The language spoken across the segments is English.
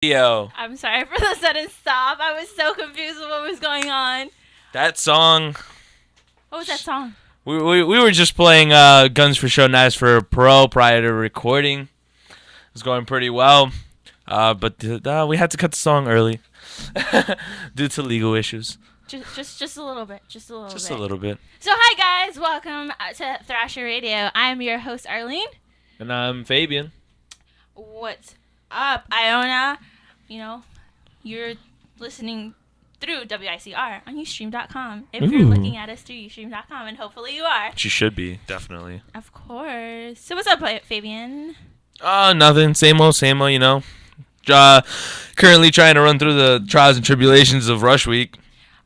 Yo, I'm sorry for the sudden stop. I was so confused with what was going on. that song. What was that song? We were just playing Guns for Show Knives for Pro prior to recording. It was going pretty well, but we had to cut the song early due to legal issues. Just a little bit. Just a little Just bit. a little bit. So hi guys, welcome to Thrasher Radio. I'm your host Arlene. And I'm Fabian. What's up, Iona? You know, you're listening through WICR on Ustream.com. If you're looking at us through Ustream.com, and hopefully you are. She should be, definitely. Of course. So what's up, Fabian? Nothing. Same old, you know. Currently trying to run through the trials and tribulations of Rush Week.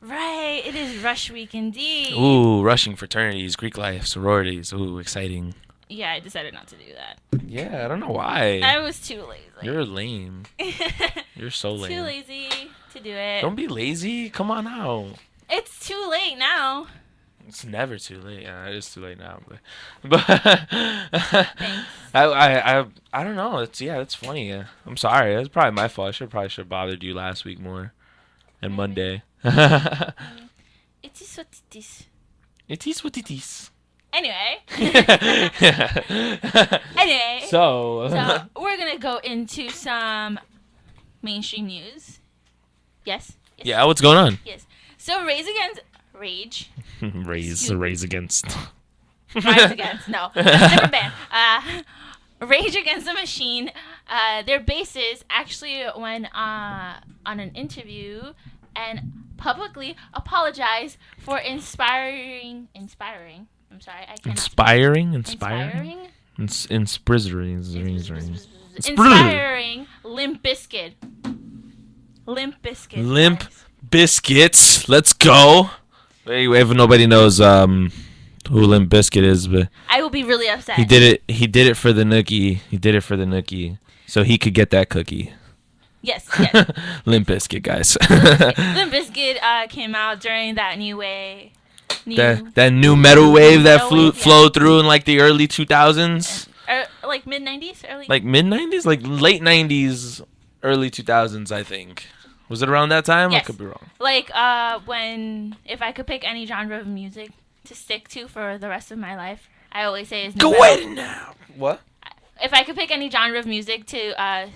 Right, it is Rush Week indeed. Ooh, rushing fraternities, Greek life, sororities. Ooh, exciting. Yeah, I decided not to do that. Yeah, I don't know why. I was too lazy. You're lame. You're so lame. Too lazy to do it. Don't be lazy. Come on now. It's too late now. It's never too late. Yeah, it is too late now. But Thanks. I don't know. It's funny. Yeah. I'm sorry. That's probably my fault. I probably should have bothered you last week more. And Monday. It is what it is. It is what it is. Anyway. So we're gonna go into some mainstream news. Yes. yeah, what's going on? Yes. So Rage Against. Raise against. Rise Against. No, that's a different band. Rage Against the Machine. Their bassist actually went on an interview and publicly apologized for inspiring. I'm sorry, I can't. Inspiring. Inspiring Limp Biskit. Limp Biskit. Limp Biskits. Let's go. If nobody knows who Limp Biskit is, but I will be really upset. He did it for the nookie. So he could get that cookie. Yes. Limp Biskit, guys. Limp Biskit came out during that new wave. That new metal wave that flowed through in like the early 2000s. Like mid 90s, early. Like mid 90s, like late 90s, early 2000s, I think. Was it around that time? Yes. I could be wrong. Like if I could pick any genre of music to stick to for the rest of my life, I always say is new metal. Go ahead now. What? If I could pick any genre of music to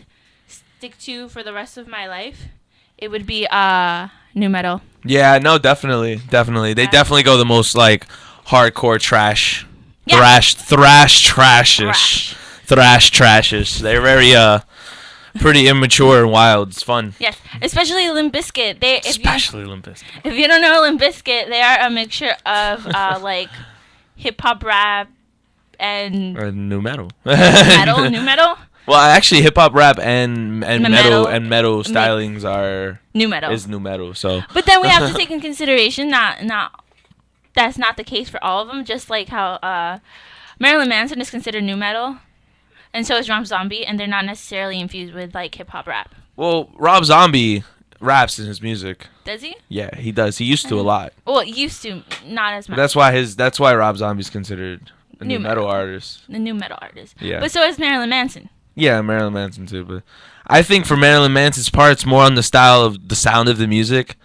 stick to for the rest of my life, it would be new metal. Yeah, no, definitely. They definitely go the most like hardcore trash. Yeah. Thrash trashish. They're very pretty immature and wild. It's fun. Yes, especially Limp Biskit. Limp Biskit. If you don't know Limp Biskit, they are a mixture of like hip hop, rap, and new metal. New metal. Well, actually, hip hop, rap, and metal stylings are new metal. Is new metal. So. But then we have to take in consideration that's not the case for all of them. Just like how Marilyn Manson is considered new metal. And so is Rob Zombie, and they're not necessarily infused with like hip hop rap. Well, Rob Zombie raps in his music. Does he? Yeah, he does. He used to a lot. Well, used to, not as much. That's why Rob Zombie's considered a new metal artist. The new metal artist. Yeah. But so is Marilyn Manson. Yeah, Marilyn Manson too. But I think for Marilyn Manson's part, it's more on the style of the sound of the music,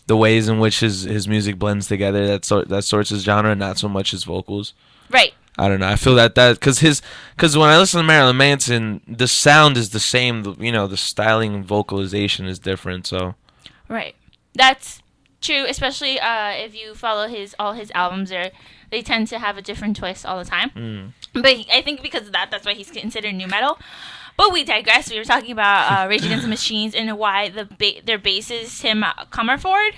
the ways in which his music blends together. That sorts his genre, not so much his vocals. Right. I don't know. I feel that because when I listen to Marilyn Manson, the sound is the same. You know, the styling and vocalization is different. So. Right. That's true, especially if you follow all his albums. They tend to have a different twist all the time. But I think because of that's why he's considered new metal. But we digress. We were talking about Rage Against the Machines and why their bassist Tim Comerford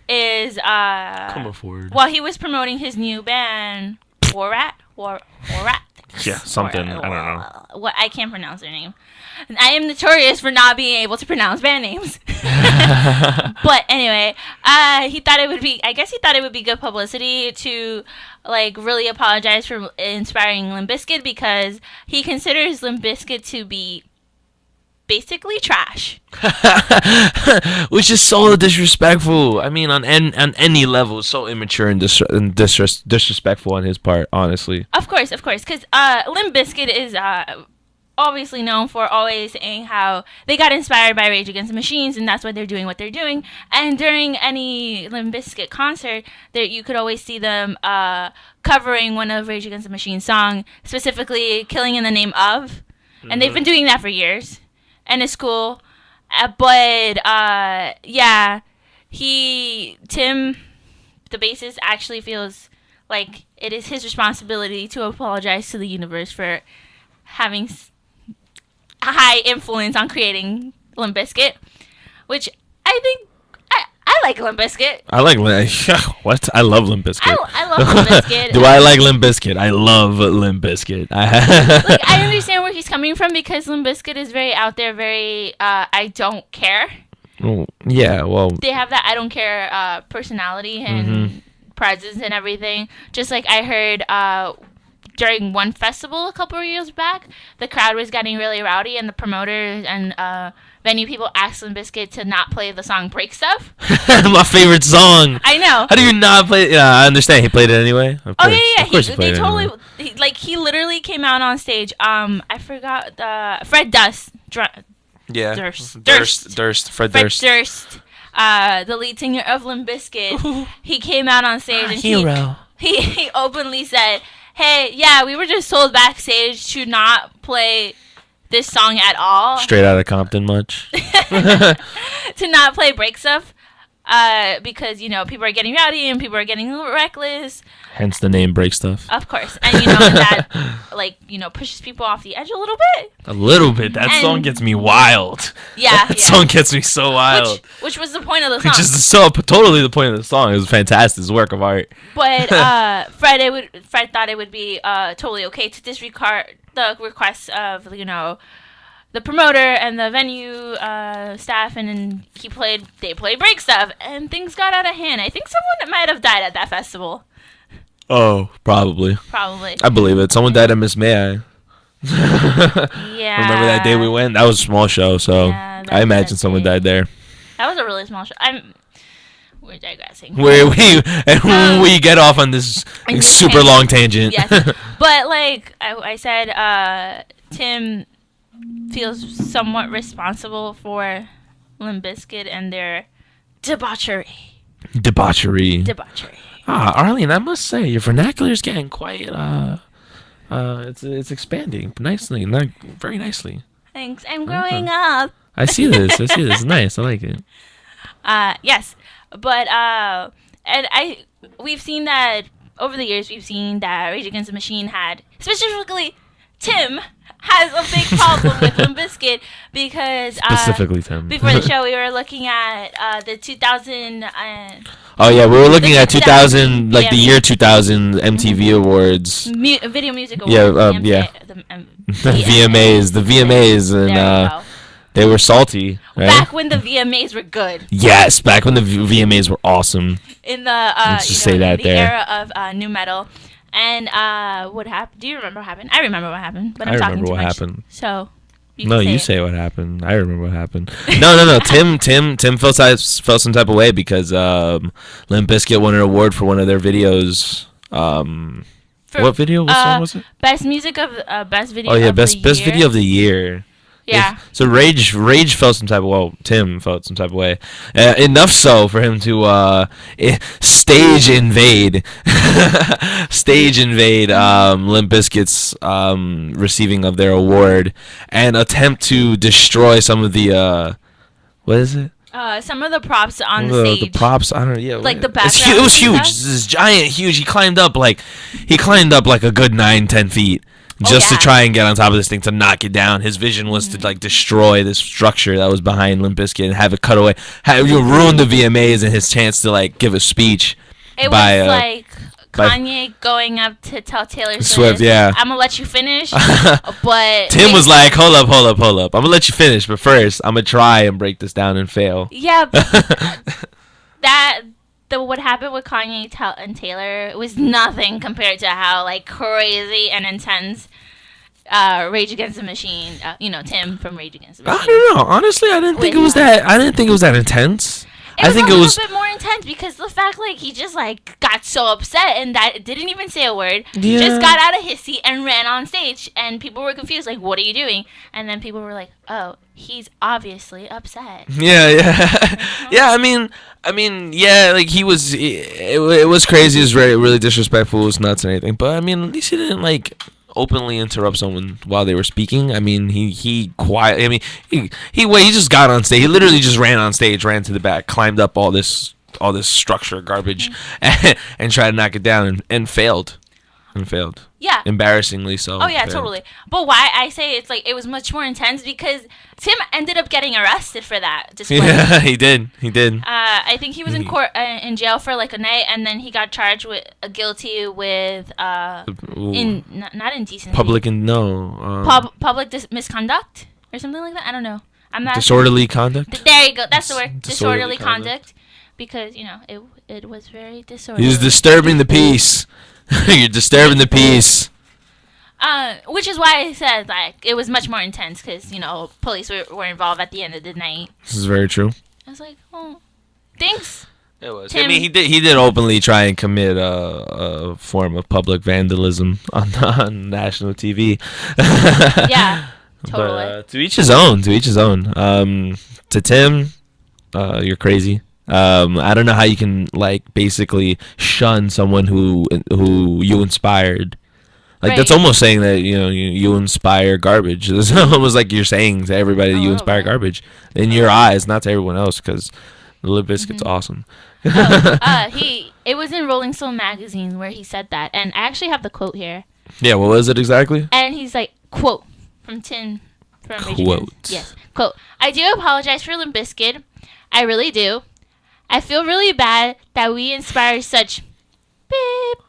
is Comerford. While he was promoting his new band Warrat. Yeah, something. I don't know. What I can't pronounce their name. I am notorious for not being able to pronounce band names. But anyway, he thought it would be good publicity to like really apologize for inspiring Limp Biskit because he considers Limp Biskit to be basically trash. Which is so disrespectful. I mean, on any level, so immature and disrespectful on his part, honestly. Of course, because Limp Biskit is obviously known for always saying how they got inspired by Rage Against the Machines, and that's why they're doing what they're doing. And during any Limp Bizkit concert, there you could always see them covering one of Rage Against the Machines' song, specifically "Killing in the Name of," and they've been doing that for years, and it's cool. Yeah, Tim, the bassist, actually feels like it is his responsibility to apologize to the universe for having a high influence on creating Limp Bizkit, which I think I like Limp Bizkit. I like what? I love Limp Biskit. I love Limp Bizkit. Do I like Limp Biskit? I love Limp Biskit. Like, I understand where he's coming from because Limp Bizkit is very out there, very I don't care. Oh, yeah, well, they have that I don't care personality and presence and everything. Just like I heard during one festival a couple of years back, the crowd was getting really rowdy, and the promoters and venue people asked Limp Bizkit to not play the song "Break Stuff." My favorite song. I know. How do you not play? Yeah, I understand. He played it anyway. Of course. Oh yeah. Of course he played it anyway. He literally came out on stage. I forgot Fred Durst. Yeah. Durst. Fred Durst. The lead singer of Limp Bizkit. He came out on stage and hero. He openly said, "Hey, yeah, we were just told backstage to not play this song at all." Straight out of Compton, much. To not play Break Stuff, because people are getting rowdy and people are getting a little reckless. Hence the name Break Stuff. Of course, and that pushes people off the edge a little bit. A little bit. That song gets me wild. Yeah, that song gets me so wild. Which was the point of the song. Which is totally the point of the song. It was fantastic. It's a work of art. But Fred thought it would be totally okay to disregard the requests of the promoter and the venue staff, and then they played Break Stuff, and things got out of hand. I think someone might have died at that festival. Oh, probably. Probably. I believe it. Someone died at Miss May. Yeah. Remember that day we went? That was a small show, so yeah, I imagine someone died there. That was a really small show. We're digressing. We get off on this super long tangent. Yes. But like I said, Tim feels somewhat responsible for Limp Bizkit and their debauchery. Arlene, I must say your vernacular is getting quite it's expanding nicely, very nicely. Thanks. I'm growing up. I see this. It's nice. I like it. Yes, but we've seen that over the years. We've seen that Rage Against the Machine specifically Tim has a big problem with Limp Bizkit because specifically Tim. Before the show, we were looking at the 2000. Oh yeah, we were looking at 2000, like the year 2000 MTV Awards. Video Music Awards. Yeah, the VMAs, and they were salty. Right? Back when the VMAs were good. Yes, back when the VMAs were awesome. In the era of new metal. And what happened? Do you remember what happened? I remember what happened, but I'm talking too much. Happened. So you say what happened. I remember what happened. No. Tim felt some type of way because Limp Bizkit won an award for one of their videos. What video? What song was it? Best video. Oh yeah, best video of the year. Yeah. So Rage felt some type of Tim felt some type of way. Enough so for him to stage invade Limp Bizkit's receiving of their award and attempt to destroy some of the what is it? Some of the props on the stage. The props, I don't know. Yeah, like the background. It was huge. This is giant, huge. He climbed up like a good 9-10 feet. Just to try and get on top of this thing to knock it down. His vision was to like destroy this structure that was behind Limp Bizkit and have it cut away. Ruin the VMAs and his chance to like give a speech. It was like Kanye going up to tell Taylor Swift, yeah, I'm gonna let you finish. But Tim was like, hold up. I'm gonna let you finish, but first I'm gonna try and break this down and fail. Yeah, what happened with Kanye and Taylor was nothing compared to how like crazy and intense Rage Against the Machine, Tim from Rage Against the Machine. I don't know. Honestly, I didn't think it was that intense. I think it was a little bit more intense. intense because the fact like he just like got so upset and that didn't even say a word, Yeah. just got out of his seat and ran on stage, and people were confused like, what are you doing? And then people were like, oh, he's obviously upset. Yeah, yeah. I mean, yeah, like he was. It was crazy. It was really disrespectful. It was nuts and anything. But I mean, at least he didn't like openly interrupt someone while they were speaking. I mean, he quiet. I mean, he just got on stage. He literally just ran on stage, ran to the back, climbed up all this structure garbage, and tried to knock it down and failed. Yeah. Embarrassingly so. Oh yeah, failed. totally. But why I say it's like it was much more intense because Tim ended up getting arrested for that display. Yeah, he did. I think he was in court in jail for like a night, and then he got charged with guilty with not indecency. Public misconduct or something like that. I don't know. I'm not disorderly conduct. There you go. That's the word. Disorderly Disorderly conduct. Because it was very disorderly. He's disturbing the peace. You're disturbing the peace. Which is why I said like it was much more intense because police were involved at the end of the night. This is very true. I was like, oh, thanks. It was. Tim. I mean, he did openly try and commit a form of public vandalism on national TV. Yeah, totally. But, to each his own. To Tim, you're crazy. I don't know how you can like basically shun someone who you inspired. Like Right. that's almost saying that you inspire garbage. It's almost like you're saying to everybody that you inspire garbage in your eyes, not to everyone else. Because Limp Biskit's awesome. It was in Rolling Stone magazine where he said that, and I actually have the quote here. Yeah, what was it exactly? And he's like, quote from Tim from Rage Against- Quote. Yes, quote. I do apologize for Limp Biskit. I really do. I feel really bad that we inspire such beep.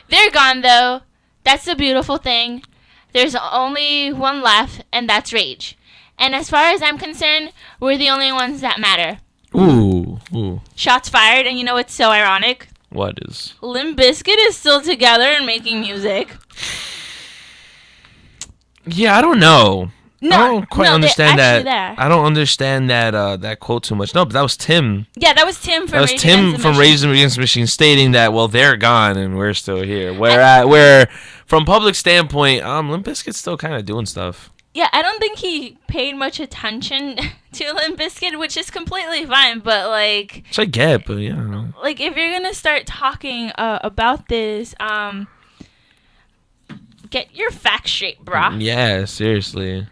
They're gone though. That's the beautiful thing. There's only one left, and that's rage. And as far as I'm concerned, we're the only ones that matter. Ooh. Shots fired, and you know what's so ironic? What is? Limp Biskit is still together and making music. Yeah, I don't know. No, I don't quite understand they're that. actually there. I don't understand that quote too much. No, but that was Tim. Yeah, that was Tim from That was Rage Tim Against the from Machine. Rage Against the Machine stating that, well, they're gone and we're still here. Where from public standpoint, Limp Bizkit's still kind of doing stuff. Yeah, I don't think he paid much attention to Limp Biskit, which is completely fine. But like, Which I get, but yeah, I don't know. like if you're gonna start talking about this, get your facts straight, brah. Yeah, seriously.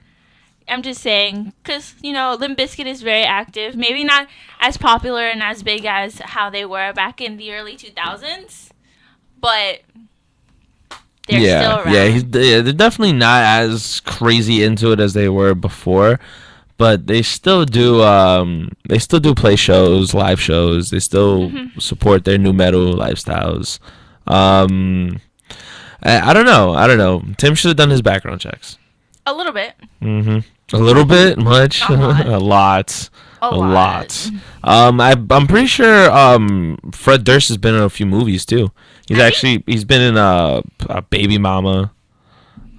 I'm just saying, because, Limp Biskit is very active. Maybe not as popular and as big as how they were back in the early 2000s, but they're still around. Yeah, they're definitely not as crazy into it as they were before, but they still do play shows, live shows. They still support their new metal lifestyles. I don't know. Tim should have done his background checks. A little bit. A little bit, much, A lot. a lot. I'm pretty sure Fred Durst has been in a few movies too. He's been in Baby Mama.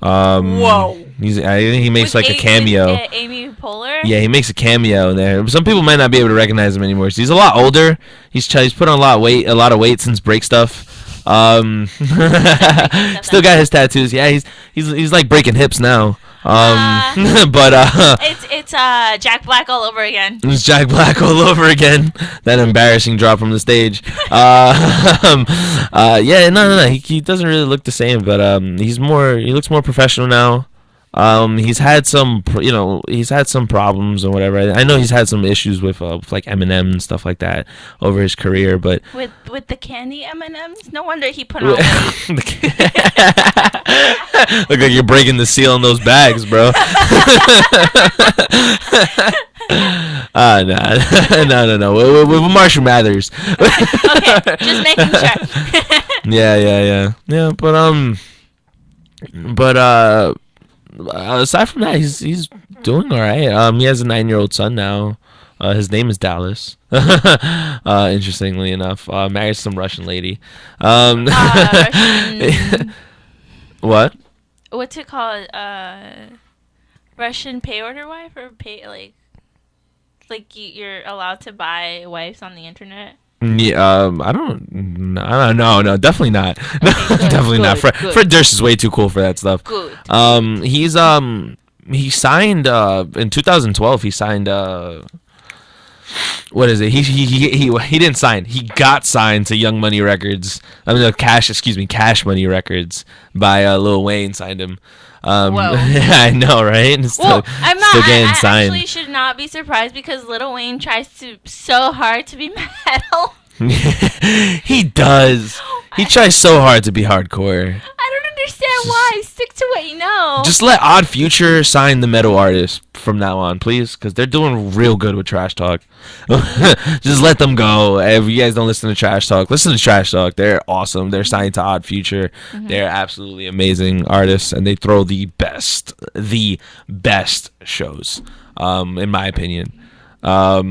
Whoa. He makes With like a cameo. Amy Poehler? Yeah, he makes a cameo in there. Some people might not be able to recognize him anymore. So he's a lot older. He's put on a lot of weight since break stuff. Still got his tattoos. Yeah, he's like breaking hips now. But it's Jack Black all over again. it's Jack Black all over again. That embarrassing drop from the stage. Yeah, no. He doesn't really look the same, but he looks more professional now. He's had some problems and whatever. I know he's had some issues with like Eminem and stuff like that over his career, but with the candy M&Ms, no wonder he put on weight. Look like you're breaking the seal on those bags, bro. No. With Marshall Mathers. Okay, just making sure. Yeah. But aside from that, he's doing all right. He has a 9-year-old son now. His name is Dallas. Interestingly enough, married some Russian lady. Russian, What? what's it called? Russian pay order wife or pay like you're allowed to buy wives on the internet? Yeah, I don't. No, definitely not. Okay, good, Definitely not. good, Fred Durst is way too cool for that stuff. Good. He signed in 2012. He signed what is it? He didn't sign. He got signed to Young Money Records. I mean, Cash Money Records by Lil Wayne signed him. Whoa. I know, right? It's Well, I'm not. still getting I signed. actually should not be surprised because Lil Wayne tries so hard to be metal. He does. He tries so hard to be hardcore. I don't understand why. Stick to what you know. Just let Odd Future sign the metal artists from now on, please, because they're doing real good with Trash Talk. Just let them go. If you guys don't listen to Trash Talk, listen to Trash Talk. They're awesome. They're signed to Odd Future. Mm-hmm. They're absolutely amazing artists, and they throw the best shows, in my opinion. I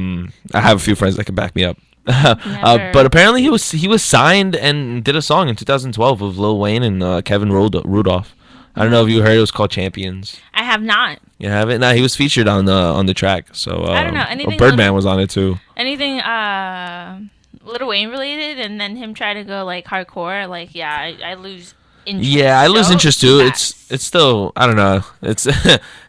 have a few friends that can back me up. But apparently he was signed and did a song in 2012 with Lil Wayne and Kevin Rudolph. I don't know if you heard it. Was called Champions. I have not. You haven't? No, he was featured on the track. So I don't know anything. Birdman was on it too. Anything Lil Wayne related, and then him try to go like hardcore. Like I lose interest. Yeah, I lose interest too. It's still, I don't know. It's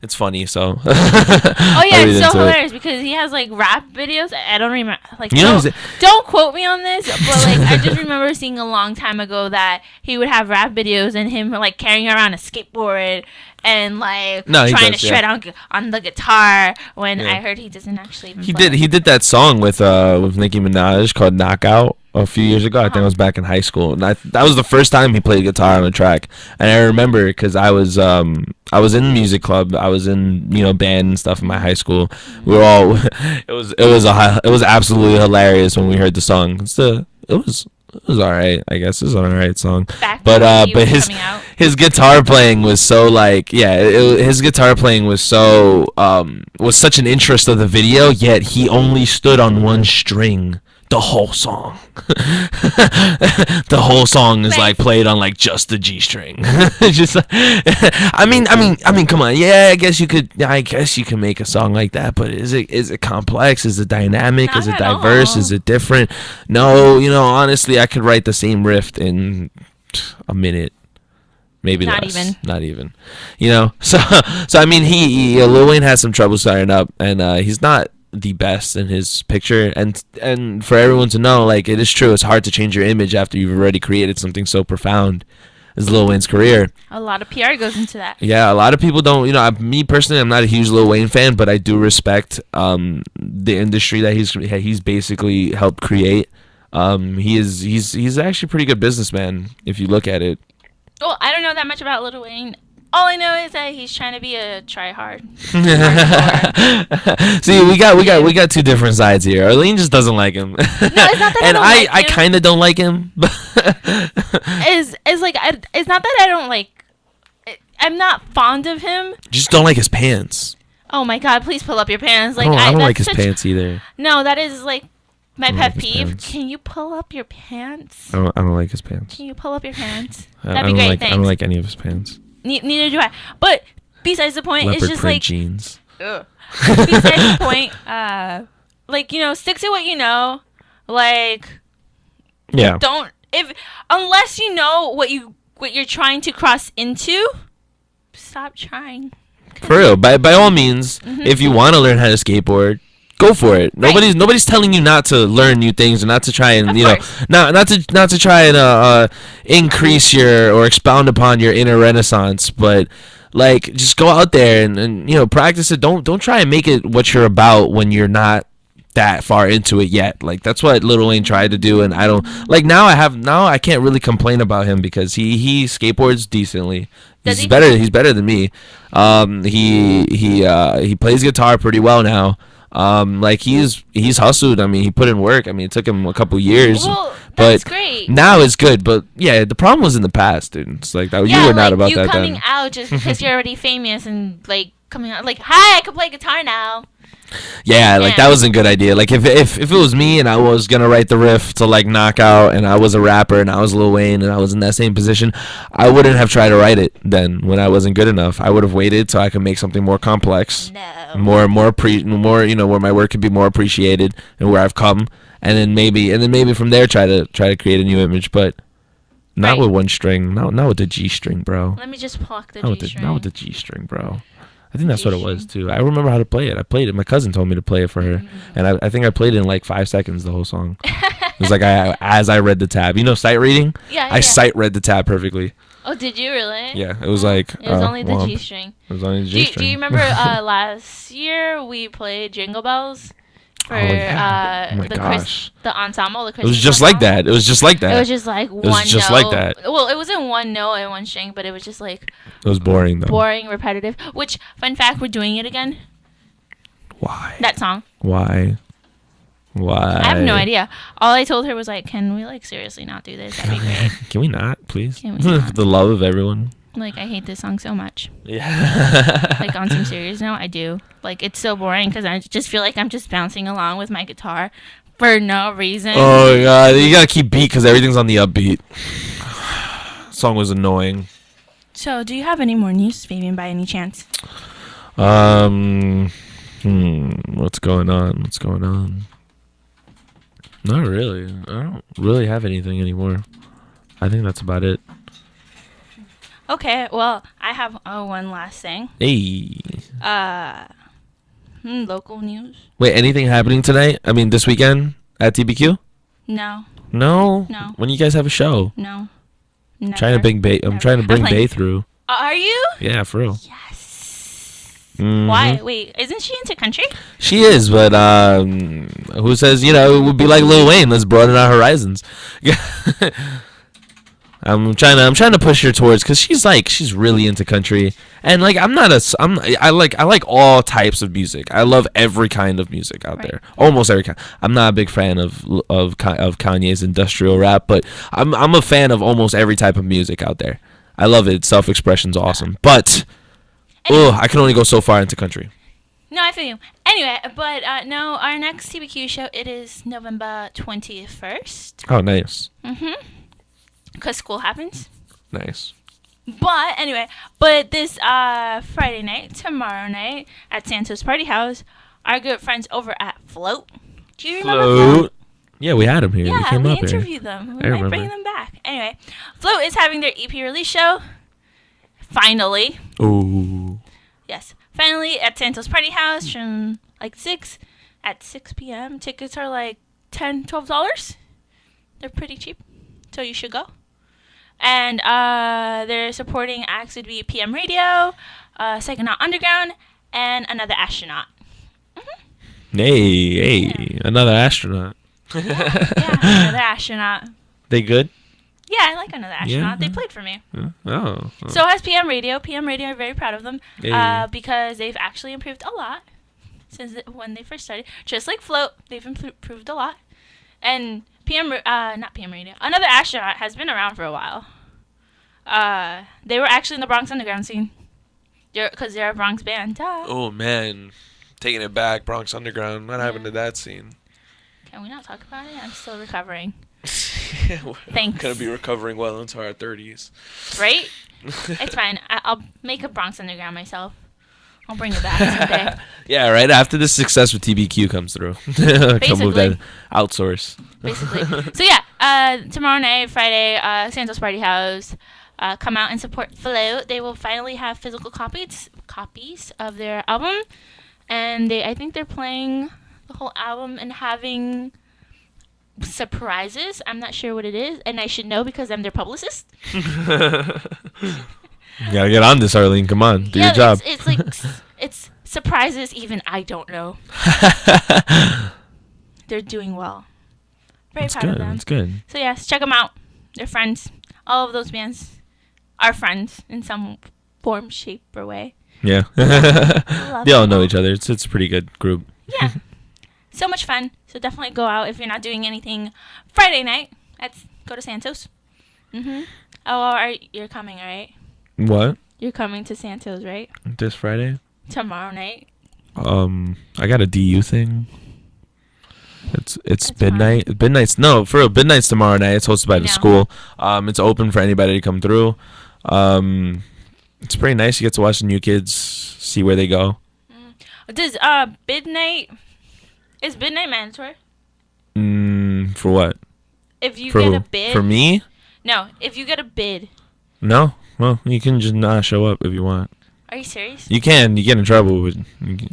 it's funny. So. Oh yeah, it's so hilarious because he has like rap videos. I don't remember. Like don't quote me on this, but like I just remember seeing a long time ago that he would have rap videos and him like carrying around a skateboard and like trying to shred on the guitar. When I heard he doesn't actually. Even He did that song with Nicki Minaj called Knockout a few years ago. I think I was back in high school, and that was the first time he played guitar on a track. And I remember because I was in music club, I was in band and stuff in my high school. We were all it was absolutely hilarious when we heard the song. It was alright, I guess. It was an alright song. But his guitar playing was so like his guitar playing was so was such an interest of the video, yet he only stood on one string the whole song. The whole song is like played on like just the G string. Just I mean come on. Yeah, I guess you can make a song like that, but is it complex? Is it dynamic? Not is it diverse? Is it different? No, honestly, I could write the same riff in a minute. Maybe not less. Not even. So I mean Lil Wayne has some trouble starting up, and he's not the best in his picture, and for everyone to know, like, it is true, it's hard to change your image after you've already created something so profound as Lil Wayne's career. A lot of PR goes into that. Yeah, a lot of people don't. Me personally, I'm not a huge Lil Wayne fan, but I do respect the industry that he's basically helped create. He's actually a pretty good businessman if you look at it. Well, I don't know that much about Lil Wayne. All I know is that he's trying to be a try-hard. See, we got two different sides here. Arlene just doesn't like him. No, it's not that and I kind of don't like him. It's not that I don't like. I'm not fond of him. Just don't like his pants. Oh my God! Please pull up your pants. Like I don't like his pants either. No, that is like my pet peeve. Can you pull up your pants? I don't like his pants. Can you pull up your pants? That'd be great. Thanks. I don't like any of his pants. Neither do I. But besides the point, Leopard it's just print like jeans. Ugh. Besides the point, stick to what you know. Like, unless you know what you're trying to cross into, stop trying. For real, by all means, if you want to learn how to skateboard, go for it. Right. Nobody's telling you not to learn new things or not to try and not to try and increase your or expound upon your inner renaissance, but like just go out there and practice it. Don't try and make it what you're about when you're not that far into it yet. Like that's what Lil Wayne tried to do, and I don't like now I can't really complain about him because he skateboards decently. He's better than me. He plays guitar pretty well now. Like he's hustled. I mean, he put in work. I mean, it took him a couple years, that's great. Now it's good. But yeah, the problem was in the past, dude. It's like that. You were not about that then. You coming out just because you're already famous and like coming out like, hi, I can play guitar now. Yeah, like that was a good idea. Like if it was me and I was gonna write the riff to like Knockout and I was a rapper and I was Lil Wayne and I was in that same position, I wouldn't have tried to write it then when I wasn't good enough. I would have waited so I could make something more complex, No. more where my work could be more appreciated and where I've come, and then maybe from there try to create a new image, but not Right. with one string, not with the G string, bro. Let me just pluck the Not G string. not with the G string, bro. I think that's what it was too. I remember how to play it. I played it. My cousin told me to play it for her, and I think I played it in like 5 seconds the whole song. It was like as I read the tab. You know, sight reading. Yeah. I sight read the tab perfectly. Oh, did you really? Yeah, it was like. It was only the well, G string. It was only the Do G you, string. do you remember last year we played Jingle Bells for Oh my the gosh. the ensemble? The It was Christmas just like ensemble? that. It was just like that. It was just like one was just note. like that. Well, it wasn't one note and one string, but it was just like It was boring though. boring, repetitive. Which, fun fact, we're doing it again. Why? That song. Why? I have no idea. All I told her was like, "Can we like seriously not do this? That'd be great." Can we not, please? Can we not? For the love of everyone. Like, I hate this song so much. Yeah. Like, on some serious note, I do. Like, it's so boring because I just feel like I'm just bouncing along with my guitar for no reason. Oh god, you gotta keep beat because everything's on the upbeat. Song was annoying. So, do you have any more news, Fabian, by any chance? What's going on? What's going on? Not really. I don't really have anything anymore. I think that's about it. Okay, well, I have one last thing. Hey. Local news? Wait, anything happening tonight? I mean, this weekend at TBQ? No, No. No. When you guys have a show? no. I'm trying to bring Bay. I'm trying to bring Bay through. Are you? Yeah, for real. Yes. Mhm. Why? Wait, isn't she into country? She is, but who says it would be like Lil Wayne? Let's broaden our horizons. I'm trying to push her towards because she's really into country, and like I like all types of music. I love every kind of music out there, almost every kind. I'm not a big fan of Kanye's industrial rap, but I'm a fan of almost every type of music out there. I love it. Self-expression's awesome, but I can only go so far into country. No, I feel you. Anyway, but no, our next TBQ show, it is November 21st. Oh, nice, Because school happens. nice. But anyway, this Friday night, tomorrow night, at Santos Party House, our good friends over at Float. Do you remember Float? Yeah, we had him here. Yeah, came we up here. interviewed them. We I might bring remember. them back. Anyway, Float is having their EP release show. Finally. Ooh. Yes. Finally at Santos Party House from like 6 p.m. Tickets are like $10, $12. They're pretty cheap. So you should go. And they're supporting acts would be PM Radio, Psychonaut Underground, and Another Astronaut. Hey, another astronaut. Yeah, Another Astronaut. They good? Yeah, I like Another Astronaut. They played for me. Oh. So has PM Radio. PM Radio are very proud of them Hey. because they've actually improved a lot since when they first started. Just like Float, they've improved a lot. And not PM Radio. Another Astronaut has been around for a while. They were actually in the Bronx Underground scene. Because they're a Bronx band. Duh. Oh man, taking it back, Bronx Underground. What happened to that scene? Can we not talk about it? I'm still recovering. We're Thanks. gonna be recovering well into our 30s. Right? It's fine. I'll make a Bronx Underground myself. I'll bring it back someday. Yeah, right after the success with TBQ comes through, come with that outsource. Basically. So yeah, tomorrow night, Friday, Santos Party House. Come out and support Float. They will finally have physical copies of their album, and I think they're playing the whole album and having surprises. I'm not sure what it is, and I should know because I'm their publicist. You gotta get on this, Arlene. Come on, do your job. It's like it's surprises. Even I don't know. They're doing well. Very That's proud good. of them. That's good. So yes, check them out. They're friends. All of those bands are friends in some form, shape, or way. Yeah. Love They all them know all. each other. It's a pretty good group. Yeah. So much fun. So definitely go out if you're not doing anything Friday night. Go to Santos. You're coming, right? What? You're coming to Santos, right? This Friday? Tomorrow night. I got a DU thing. It's That's midnight. fine. Midnight's no for real. Midnight's tomorrow night. It's hosted by the No. school. It's open for anybody to come through. It's pretty nice. You get to watch the new kids, see where they go. Does midnight is midnight mandatory? For what? If you For get who? a bid, For me? no. If you get a bid, No. Well, you can just not show up if you want. are you serious? You can. You get in trouble with.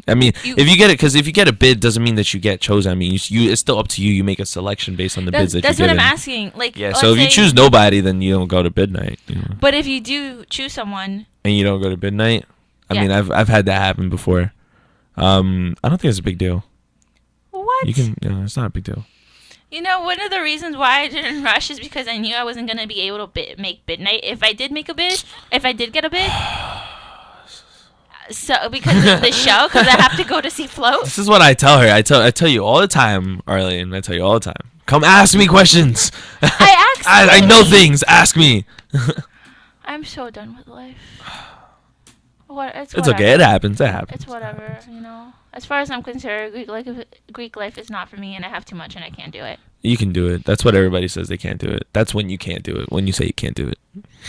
I mean, You- if you get it, because if you get a bid, doesn't mean that you get chosen. I mean, it's still up to you. You make a selection based on the bids that That's you what get. I'm asking. Like, Yeah. let's So if you say- choose nobody, then you don't go to midnight. You know? But if you do choose someone, And you don't go to midnight. I Yeah. mean, I've had that happen before. I don't think it's a big deal. what? You can. It's not a big deal. You know, one of the reasons why I didn't rush is because I knew I wasn't gonna be able to make midnight. If I did make a bid, if I did get a bid, so because of the show, because I have to go to see Float. This is what I tell her. I tell you all the time, Arlene. I tell you all the time. Come ask me questions. I asked. I know things. Ask me. I'm so done with life. What? It's okay. It happens. It happens. It's whatever, you know. As far as I'm concerned, Greek life is not for me, and I have too much, and I can't do it. You can do it. That's what everybody says they can't do it. That's when you can't do it. When you say you can't do it.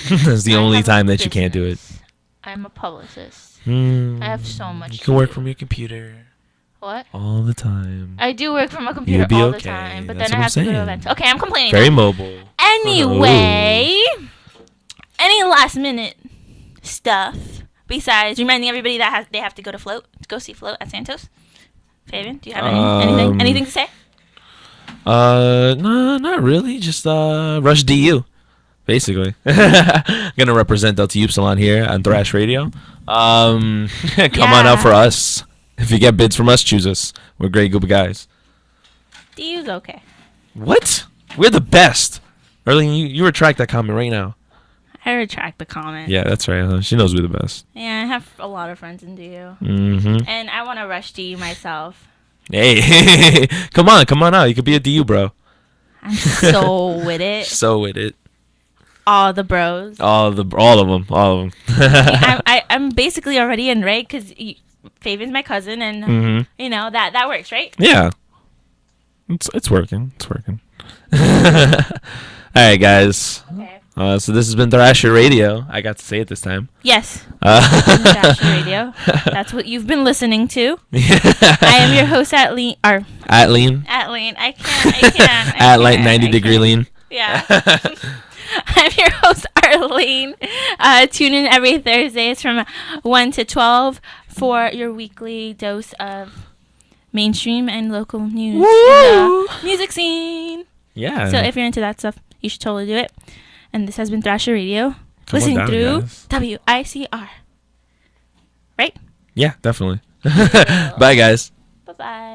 That's the I only have a time that you can't do it. business. I'm a publicist. I have so much You to can work do. from your computer What? all the time. I do work from a computer You'll be all the okay. time, but That's then I what have to I'm go to saying. events. Okay, I'm complaining. Very now. mobile. Anyway, any last minute stuff besides reminding everybody that they have to go see Float at Santos? Fabian, do you have anything to say? No, not really. Just Rush DU, basically. Gonna represent Delta Upsilon here on Thrash Radio. Come on out for us. If you get bids from us, choose us. We're a great group of guys. DU's okay. What? We're the best. Erling, you retract that comment right now. I retract the comment. Yeah, that's right. Huh? She knows we're the best. Yeah, I have a lot of friends in DU. Mm-hmm. And I want to rush DU myself. Hey, come on out. You could be a DU, bro. I'm so with it. So with it. All the bros. All of them. I'm basically already in, right? Because Fabian's my cousin, and you know that works, right? Yeah. It's working. It's working. All right, guys. Okay. So this has been Thrasher Radio. I got to say it this time. Yes. Thrasher Radio. That's what you've been listening to. I am your host at Lean. At Lean. At Lean. I can't. At like 90-degree Lean. Yeah. I'm your host, Arlene. Tune in every Thursdays from 1 to 12 for your weekly dose of mainstream and local news in the music scene. Yeah. So if you're into that stuff, you should totally do it. And this has been Thrasher Radio. Listening down, through guys. WICR. Right? Yeah, definitely. Bye, guys. Bye-bye.